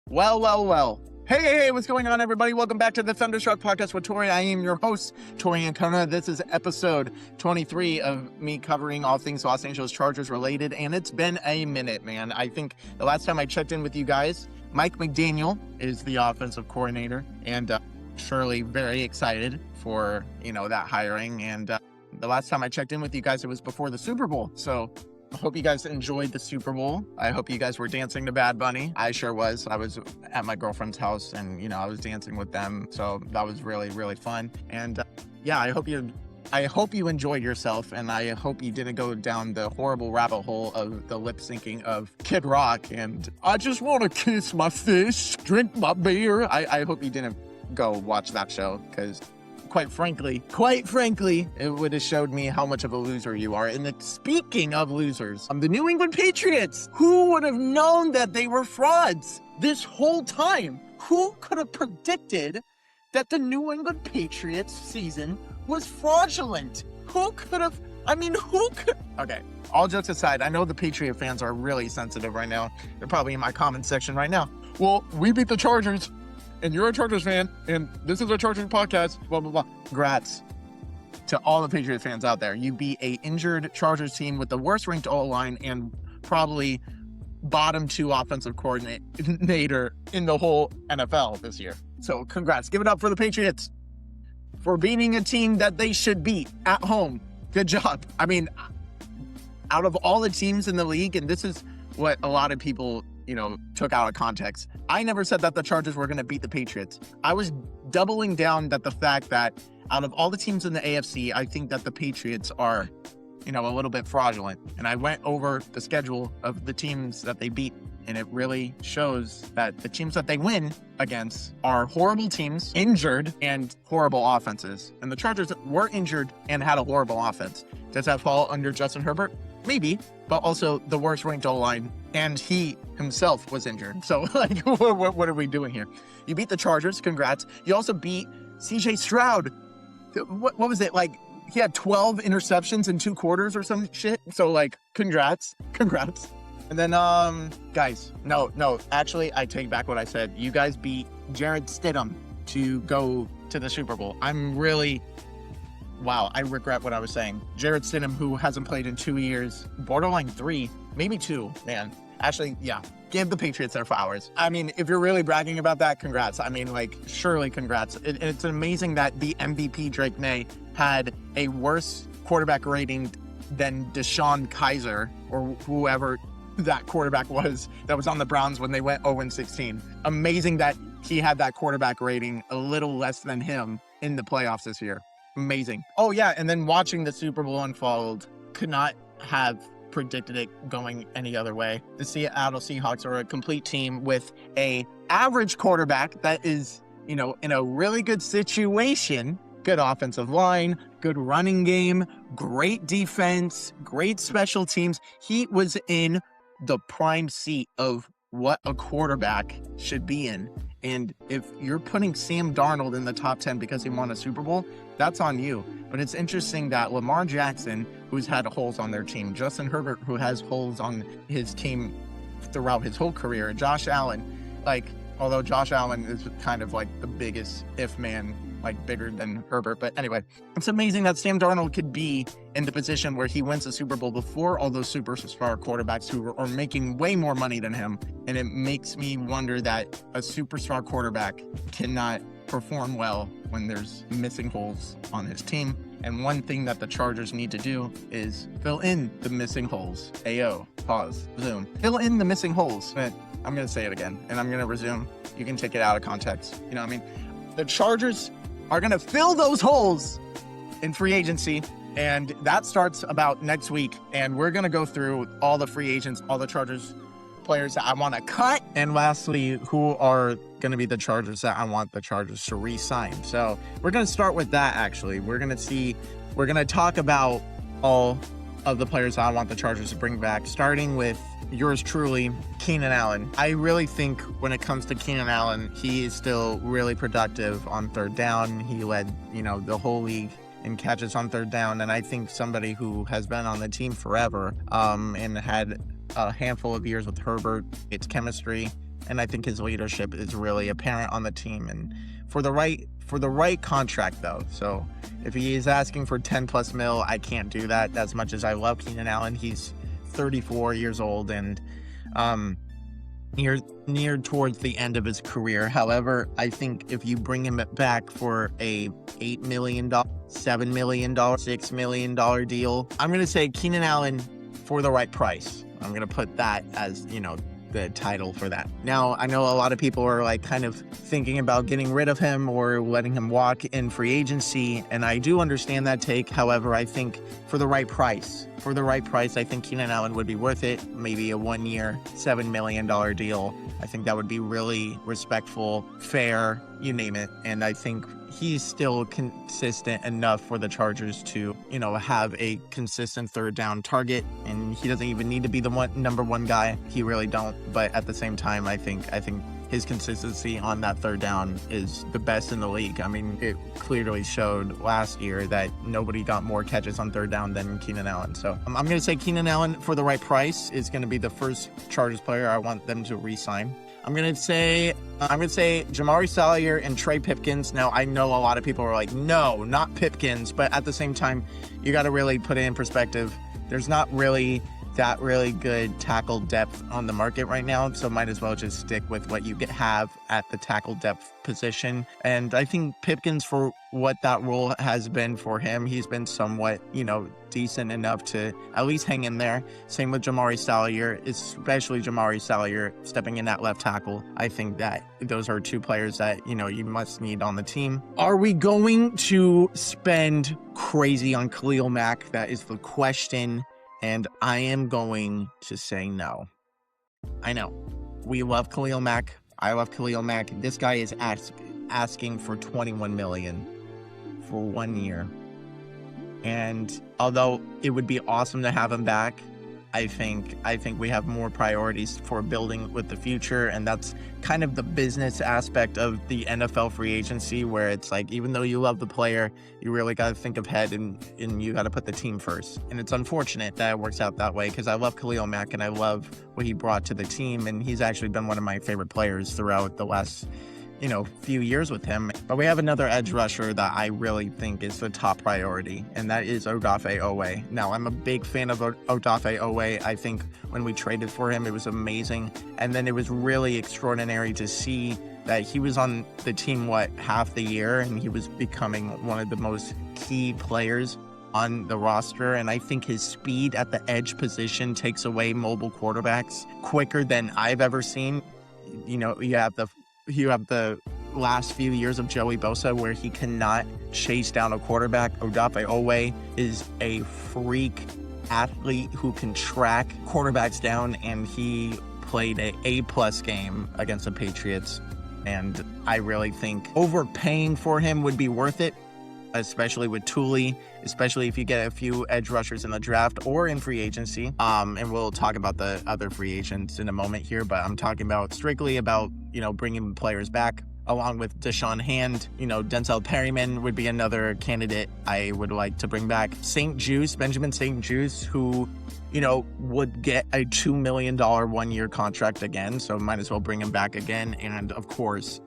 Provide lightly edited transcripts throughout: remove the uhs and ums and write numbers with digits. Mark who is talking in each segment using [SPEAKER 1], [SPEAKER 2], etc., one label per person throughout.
[SPEAKER 1] Well. Hey, what's going on, everybody? Welcome back to the Thunderstruck Podcast with Tori. I am your host, Tori Ancona. This is episode 23 of me covering all things Los Angeles Chargers related, and it's been a minute, man. I think the last time I checked in with you guys, Mike McDaniel is the offensive coordinator, and surely very excited for, that hiring. And the last time I checked in with you guys, it was before the Super Bowl, so I hope you guys enjoyed the Super Bowl. I hope you guys were dancing to Bad Bunny. I sure was. I was at my girlfriend's house and, I was dancing with them. So that was really, really fun. And I hope you enjoyed yourself. And I hope you didn't go down the horrible rabbit hole of the lip syncing of Kid Rock and I just want to kiss my fish, drink my beer. I hope you didn't go watch that show because quite frankly, it would have showed me how much of a loser you are. And speaking of losers, the New England Patriots, who would have known that they were frauds this whole time? Who could have predicted that the New England Patriots season was fraudulent? Okay, all jokes aside, I know the Patriot fans are really sensitive right now. They're probably in my comment section right now. Well, we beat the Chargers. And you're a Chargers fan, and this is a Chargers podcast, blah, blah, blah. Congrats to all the Patriots fans out there. You beat a injured Chargers team with the worst ranked O-line and probably bottom 2 offensive coordinator in the whole NFL this year. So congrats. Give it up for the Patriots for beating a team that they should beat at home. Good job. I mean, out of all the teams in the league, and this is what a lot of people took out of context. I never said that the Chargers were going to beat the Patriots. I was doubling down that the fact that out of all the teams in the AFC, I think that the Patriots are, a little bit fraudulent. And I went over the schedule of the teams that they beat, and it really shows that the teams that they win against are horrible teams, injured, and horrible offenses. And the Chargers were injured and had a horrible offense. Does that fall under Justin Herbert? Maybe, but also the worst ranked O-line, and he himself was injured. So, what are we doing here? You beat the Chargers, congrats. You also beat CJ Stroud. What was it, he had 12 interceptions in 2 quarters or some shit? So, congrats. And then, guys, no, actually, I take back what I said. You guys beat Jarrett Stidham to go to the Super Bowl. Wow, I regret what I was saying. Jarrett Stidham, who hasn't played in 2 years, borderline 3, maybe 2, man. Actually, yeah, give the Patriots their flowers. I mean, if you're really bragging about that, congrats. I mean, surely congrats. It's amazing that the MVP, Drake May, had a worse quarterback rating than Deshaun Kaiser or whoever that quarterback was that was on the Browns when they went 0-16. Amazing that he had that quarterback rating a little less than him in the playoffs this year. Amazing. Oh yeah, and then watching the Super Bowl unfold, could not have predicted it going any other way. The Seattle Seahawks are a complete team with a average quarterback that is, in a really good situation. Good offensive line, good running game, great defense, great special teams. He was in the prime seat of what a quarterback should be in. And if you're putting Sam Darnold in the top 10 because he won a Super Bowl, that's on you. But it's interesting that Lamar Jackson, who's had holes on their team, Justin Herbert, who has holes on his team throughout his whole career, and Josh Allen, although Josh Allen is kind of the biggest if man, bigger than Herbert. But anyway, it's amazing that Sam Darnold could be in the position where he wins the Super Bowl before all those superstar quarterbacks who are making way more money than him. And it makes me wonder that a superstar quarterback cannot perform well when there's missing holes on his team. And one thing that the Chargers need to do is fill in the missing holes. Ayo, pause, zoom. Fill in the missing holes. I'm going to say it again, and I'm going to resume. You can take it out of context. You know what I mean? The Chargers are going to fill those holes in free agency, and that starts about next week. And we're going to go through all the free agents, all the Chargers players that I want to cut, and lastly, who are going to be the Chargers that I want the Chargers to re-sign. So we're going to start with that, actually. We're going to talk about all of the players I want the Chargers to bring back, starting with yours truly, Keenan Allen. I really think when it comes to Keenan Allen, he is still really productive on third down. He led, the whole league in catches on third down. And I think somebody who has been on the team forever and had a handful of years with Herbert, it's chemistry. and I think his leadership is really apparent on the team, and for the right contract though. So if he is asking for 10 plus mil, I can't do that. As much as I love Keenan Allen, he's 34 years old and near towards the end of his career. However, I think if you bring him back for a $8 million, $7 million, $6 million deal, I'm going to say Keenan Allen for the right price. I'm going to put that as, the title for that. Now, I know a lot of people are like kind of thinking about getting rid of him or letting him walk in free agency, and I do understand that take. However, I think for the right price, I think Keenan Allen would be worth it. Maybe a 1 year, $7 million deal. I think that would be really respectful, fair, you name it. And I think he's still consistent enough for the Chargers to, have a consistent third down target. And he doesn't even need to be the number one guy. He really don't. But at the same time, I think his consistency on that third down is the best in the league. I mean, it clearly showed last year that nobody got more catches on third down than Keenan Allen. So I'm going to say Keenan Allen for the right price is going to be the first Chargers player I want them to re-sign. I'm going to say Jamari Salyer and Trey Pipkins. Now, I know a lot of people are like, no, not Pipkins. But at the same time, you got to really put it in perspective. There's not really that really good tackle depth on the market right now, so might as well just stick with what you have at the tackle depth position. And I think Pipkins, for what that role has been for him, he's been somewhat, decent enough to at least hang in there. Same with Jamari Salyer, especially Jamari Salyer stepping in that left tackle. I think that those are two players that, you must need on the team. Are we going to spend crazy on Khalil Mack? That is the question. And I am going to say no. I know. We love Khalil Mack. I love Khalil Mack. This guy is asking for $21 million for 1 year. And although it would be awesome to have him back, I think we have more priorities for building with the future, and that's kind of the business aspect of the NFL free agency, where it's like, even though you love the player, you really got to think ahead and you got to put the team first. And it's unfortunate that it works out that way, because I love Khalil Mack and I love what he brought to the team, and he's actually been one of my favorite players throughout the last few years with him. But we have another edge rusher that I really think is the top priority, and that is Odafe Oweh. Now, I'm a big fan of Odafe Oweh. I think when we traded for him, it was amazing. And then it was really extraordinary to see that he was on the team, half the year, and he was becoming one of the most key players on the roster. And I think his speed at the edge position takes away mobile quarterbacks quicker than I've ever seen. You have the last few years of Joey Bosa where he cannot chase down a quarterback. Odafe Oweh is a freak athlete who can track quarterbacks down, and he played an A+ game against the Patriots. And I really think overpaying for him would be worth it, especially with Thule, especially if you get a few edge rushers in the draft or in free agency. And we'll talk about the other free agents in a moment here, but I'm talking about strictly about, bringing players back, along with Deshaun Hand. Denzel Perryman would be another candidate I would like to bring back. Benjamin St. Juice, who, would get a $2 million 1 year contract again, so might as well bring him back again. And of course,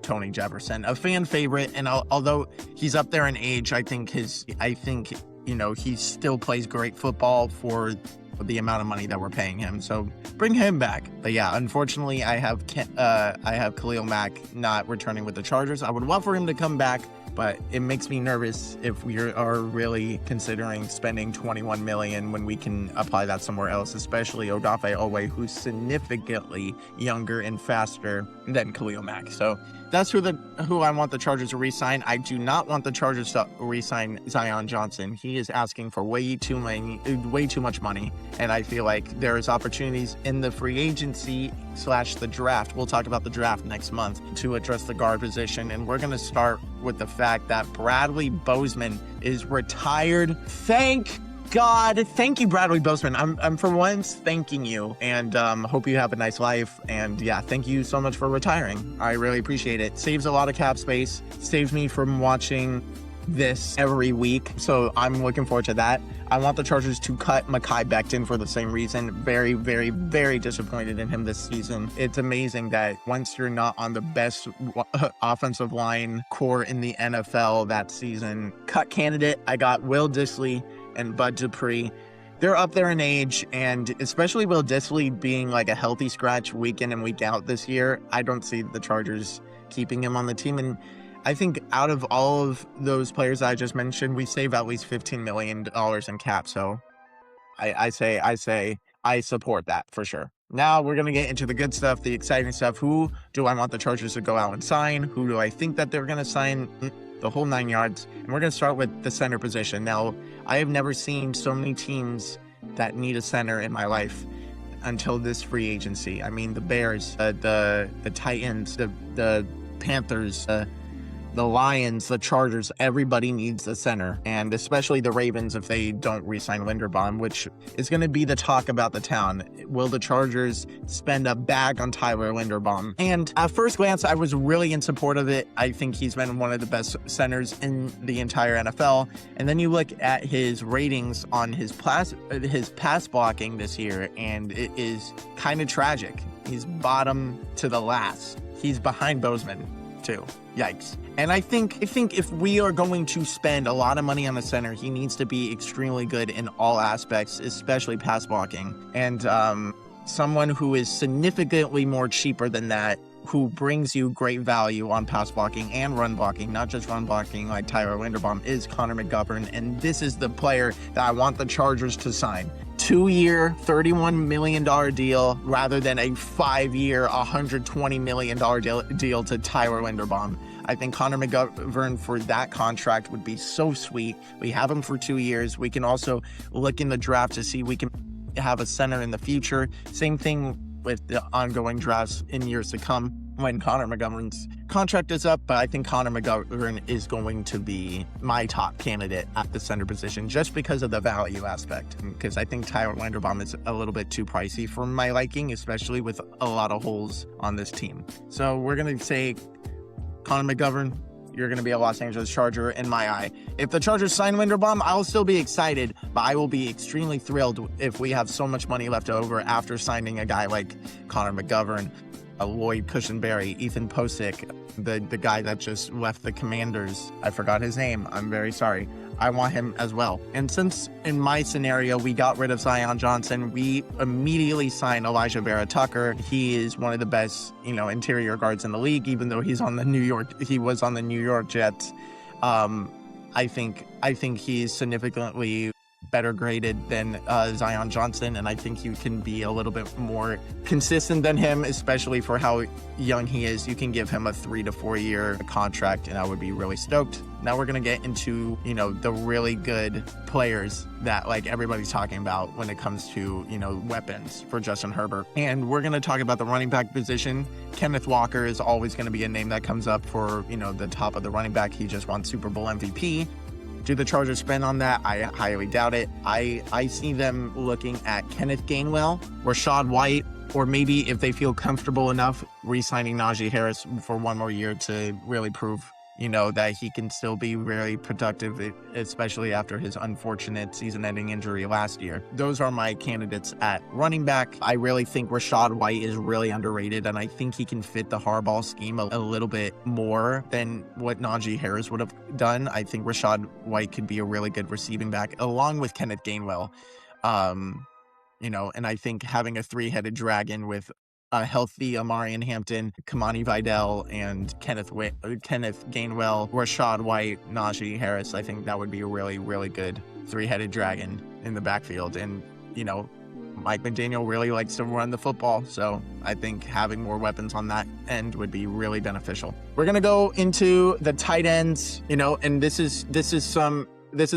[SPEAKER 1] Tony Jefferson, a fan favorite, and although he's up there in age, I think he still plays great football for the amount of money that we're paying him. So bring him back. But yeah, unfortunately, I have Khalil Mack not returning with the Chargers. I would love for him to come back, but it makes me nervous if we are really considering spending $21 million when we can apply that somewhere else, especially Odafe Oweh, who's significantly younger and faster than Khalil Mack. So that's who I want the Chargers to re-sign. I do not want the Chargers to re-sign Zion Johnson. He is asking for way too much money, and I feel like there's opportunities in the free agency / the draft. We'll talk about the draft next month to address the guard position, and we're going to start with the fact that Bradley Bozeman is retired. Thank God. Thank you, Bradley Bozeman. I'm for once thanking you, and hope you have a nice life. And yeah, thank you so much for retiring. I really appreciate it. Saves a lot of cap space. Saves me from watching this every week, so I'm looking forward to that. I want the Chargers to cut Mekhi Becton for the same reason. Very, very, very disappointed in him this season. It's amazing that once you're not on the best offensive line core in the NFL that season, cut candidate, I got Will Dissly and Bud Dupree. They're up there in age, and especially Will Dissly being like a healthy scratch week in and week out this year, I don't see the Chargers keeping him on the team. And I think out of all of those players I just mentioned, we save at least $15 million in cap. So I say I support that for sure. Now we're going to get into the good stuff, the exciting stuff. Who do I want the Chargers to go out and sign? Who do I think that they're going to sign? The whole 9 yards. And we're going to start with the center position. Now, I have never seen so many teams that need a center in my life until this free agency. I mean, the Bears, the Titans, the Panthers, the Lions, the Chargers, everybody needs a center, and especially the Ravens if they don't re-sign Linderbaum, which is going to be the talk about the town. Will the Chargers spend a bag on Tyler Linderbaum? And at first glance, I was really in support of it. I think he's been one of the best centers in the entire NFL. And then you look at his ratings on his pass blocking this year, and it is kind of tragic. He's bottom to the last. He's behind Bozeman too. Yikes. And I think if we are going to spend a lot of money on the center, he needs to be extremely good in all aspects, especially pass blocking. And someone who is significantly more cheaper than that, who brings you great value on pass blocking and run blocking, not just run blocking like Tyler Linderbaum, is Connor McGovern. And this is the player that I want the Chargers to sign. 2-year, $31 million deal rather than a 5-year, $120 million deal to Tyler Linderbaum. I think Connor McGovern for that contract would be so sweet. We have him for 2 years. We can also look in the draft to see we can have a center in the future. Same thing with the ongoing drafts in years to come when Connor McGovern's contract is up, but I think Connor McGovern is going to be my top candidate at the center position just because of the value aspect, because I think Tyler Linderbaum is a little bit too pricey for my liking, especially with a lot of holes on this team. So we're going to say Connor McGovern, you're going to be a Los Angeles Charger in my eye. If the Chargers sign Linderbaum, I'll still be excited, but I will be extremely thrilled if we have so much money left over after signing a guy like Connor McGovern, Lloyd Cushenberry, Ethan Posick, the guy that just left the Commanders. I forgot his name. I'm very sorry. I want him as well. And since in my scenario, we got rid of Zion Johnson, we immediately signed Elijah Vera Tucker. He is one of the best, interior guards in the league, even though he was on the New York Jets. I think he's significantly better graded than Zion Johnson, and I think you can be a little bit more consistent than him, especially for how young he is. You can give him a 3 to 4 year contract, and I would be really stoked. Now we're going to get into, the really good players that everybody's talking about when it comes to, weapons for Justin Herbert. And we're going to talk about the running back position. Kenneth Walker is always going to be a name that comes up for, the top of the running back. He just won Super Bowl MVP. Do the Chargers spend on that? I highly doubt it. I see them looking at Kenneth Gainwell, Rachaad White, or maybe if they feel comfortable enough, re-signing Najee Harris for 1 more year to really prove, that he can still be very productive, especially after his unfortunate season-ending injury last year. Those are my candidates at running back. I really think Rachaad White is really underrated, and I think he can fit the Harbaugh scheme a little bit more than what Najee Harris would have done. I think Rachaad White could be a really good receiving back, along with Kenneth Gainwell. And I think having a 3-headed dragon with a healthy Amarian Hampton, Kamani Vidal, and Kenneth Gainwell, Rachaad White, Najee Harris, I think that would be a really, really good 3-headed dragon in the backfield. And, Mike McDaniel really likes to run the football, so I think having more weapons on that end would be really beneficial. We're going to go into the tight ends, and this is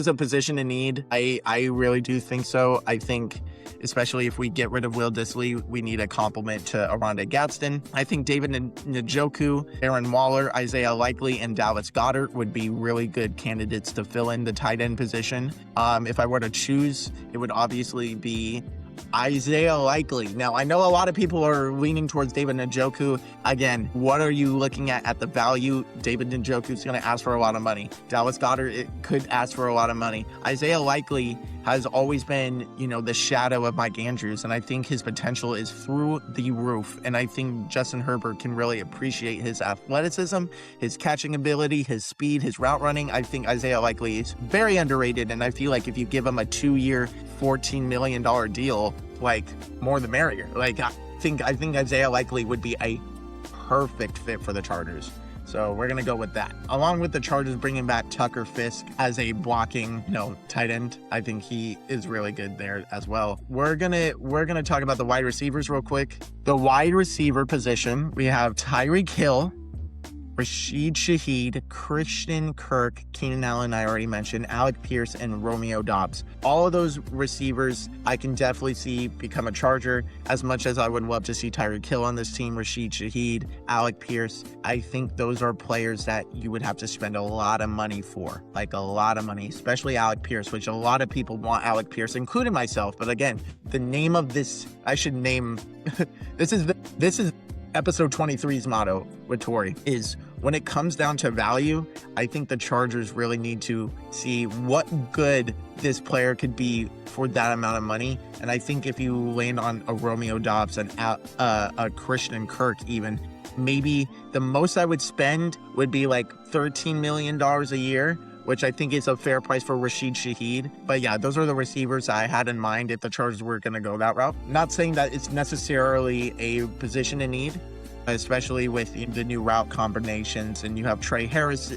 [SPEAKER 1] a position in need. I really do think so. I think especially if we get rid of Will Dissly, we need a complement to Oronde Gadsden. I think David Njoku, Aaron Waller, Isaiah Likely, and Dallas Goedert would be really good candidates to fill in the tight end position. If I were to choose, it would obviously be Isaiah Likely. Now, I know a lot of people are leaning towards David Njoku. Again, what are you looking at the value? David Njoku is going to ask for a lot of money. Dallas Goedert, it could ask for a lot of money. Isaiah Likely has always been, the shadow of Mike Andrews, and I think his potential is through the roof. And I think Justin Herbert can really appreciate his athleticism, his catching ability, his speed, his route running. I think Isaiah Likely is very underrated, and I feel like if you give him a 2-year, $14 million deal, more the merrier. I think Isaiah Likely would be a perfect fit for the Chargers. So we're going to go with that. Along with the Chargers bringing back Tucker Fisk as a blocking, tight end. I think he is really good there as well. We're going to talk about the wide receivers real quick. The wide receiver position, we have Tyreek Hill, Rashid Shaheed, Christian Kirk, Keenan Allen, I already mentioned, Alec Pierce, and Romeo Doubs. All of those receivers I can definitely see become a Charger. As much as I would love to see Tyreek Hill on this team, Rashid Shaheed, Alec Pierce, I think those are players that you would have to spend a lot of money for. A lot of money, especially Alec Pierce, which a lot of people want Alec Pierce, including myself. But again, the name of this, I should name, this is episode 23's motto with Tori is, when it comes down to value, I think the Chargers really need to see what good this player could be for that amount of money. And I think if you land on a Romeo Doubs and a Christian Kirk even, maybe the most I would spend would be $13 million a year, which I think is a fair price for Rashid Shaheed. But yeah, those are the receivers I had in mind if the Chargers were going to go that route. Not saying that it's necessarily a position in need, especially with the new route combinations. And you have Trey Harris,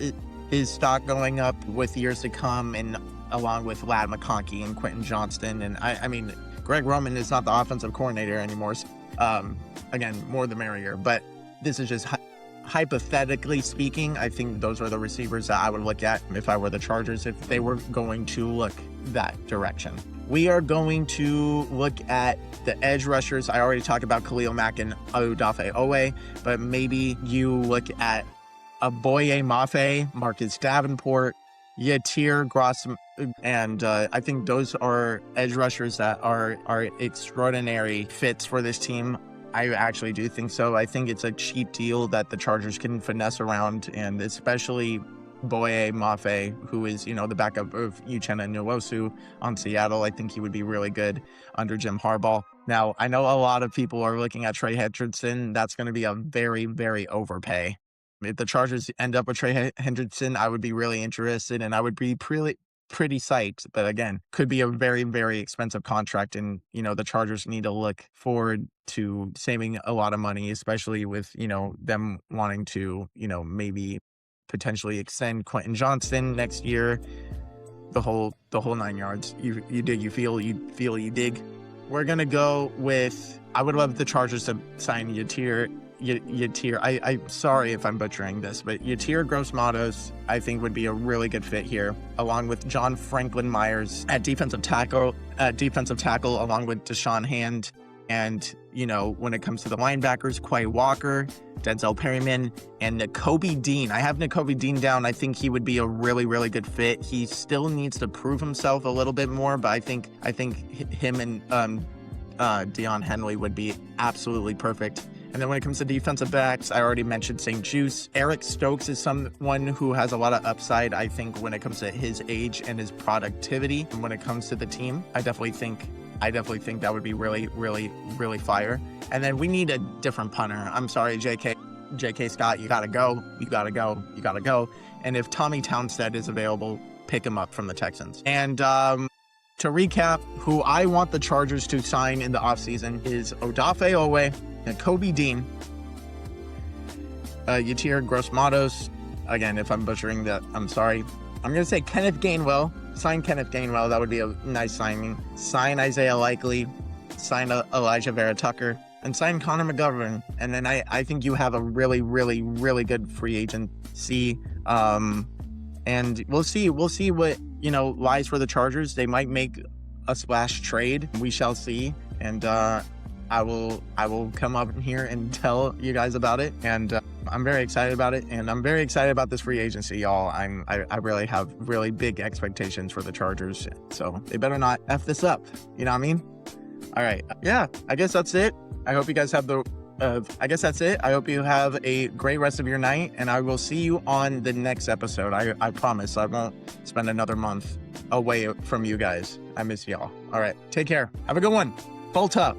[SPEAKER 1] his stock going up with years to come, and along with Ladd McConkey and Quentin Johnston. And I mean, Greg Roman is not the offensive coordinator anymore. So, again, more the merrier. But this is just hypothetically speaking, I think those are the receivers that I would look at if I were the Chargers, if they were going to look that direction. We are going to look at the edge rushers. I already talked about Khalil Mack and Odafe Owe, but maybe you look at Aboye Mafe, Marcus Davenport, Yatir Gross, and I think those are edge rushers that are extraordinary fits for this team. I actually do think so. I think it's a cheap deal that the Chargers can finesse around, and especially Boye Mafe, who is, the backup of Uchenna Nwosu on Seattle. I think he would be really good under Jim Harbaugh. Now, I know a lot of people are looking at Trey Hendrickson. That's going to be a very, very overpay. If the Chargers end up with Trey Hendrickson, I would be really interested, and I would be pretty psyched. But again, could be a very, very expensive contract, and the Chargers need to look forward to saving a lot of money, especially with them wanting to maybe potentially extend Quentin Johnston next year. The whole 9 yards. You dig, you feel, you dig. We're gonna go with, I would love the Chargers to sign Yatir. I'm sorry if I'm butchering this, but Yatir Gross-Matos I think would be a really good fit here, along with John Franklin Myers at defensive tackle, along with Deshaun Hand. And, when it comes to the linebackers, Quay Walker, Denzel Perryman, and Nakobe Dean. I have Nakobe Dean down. I think he would be a really, really good fit. He still needs to prove himself a little bit more, but I think him and Deion Henley would be absolutely perfect. And then when it comes to defensive backs, I already mentioned St. Juice. Eric Stokes is someone who has a lot of upside, I think, when it comes to his age and his productivity. And when it comes to the team, I definitely think that would be really, really, really fire. And then we need a different punter. I'm sorry, J.K. Scott, you gotta go. And if Tommy Townsend is available, pick him up from the Texans. And to recap, who I want the Chargers to sign in the offseason is Odafe Owe, Nakobe Dean, Yatir Gross-Matos. Again, if I'm butchering that, I'm sorry. I'm going to say Kenneth Gainwell. Sign Kenneth Gainwell. That would be a nice signing. Sign Isaiah Likely. Sign Elijah Vera Tucker. And sign Connor McGovern. And then I think you have a really, really, really good free agency. And we'll see what, lies for the Chargers. They might make a splash trade. We shall see. And I will come up here and tell you guys about it. And I'm very excited about it. And I'm very excited about this free agency, y'all. I really have really big expectations for the Chargers. So they better not F this up. You know what I mean? All right. Yeah, I guess that's it. I hope you guys have I guess that's it. I hope you have a great rest of your night, and I will see you on the next episode. I promise I won't spend another month away from you guys. I miss y'all. All right. Take care. Have a good one. Bolt up.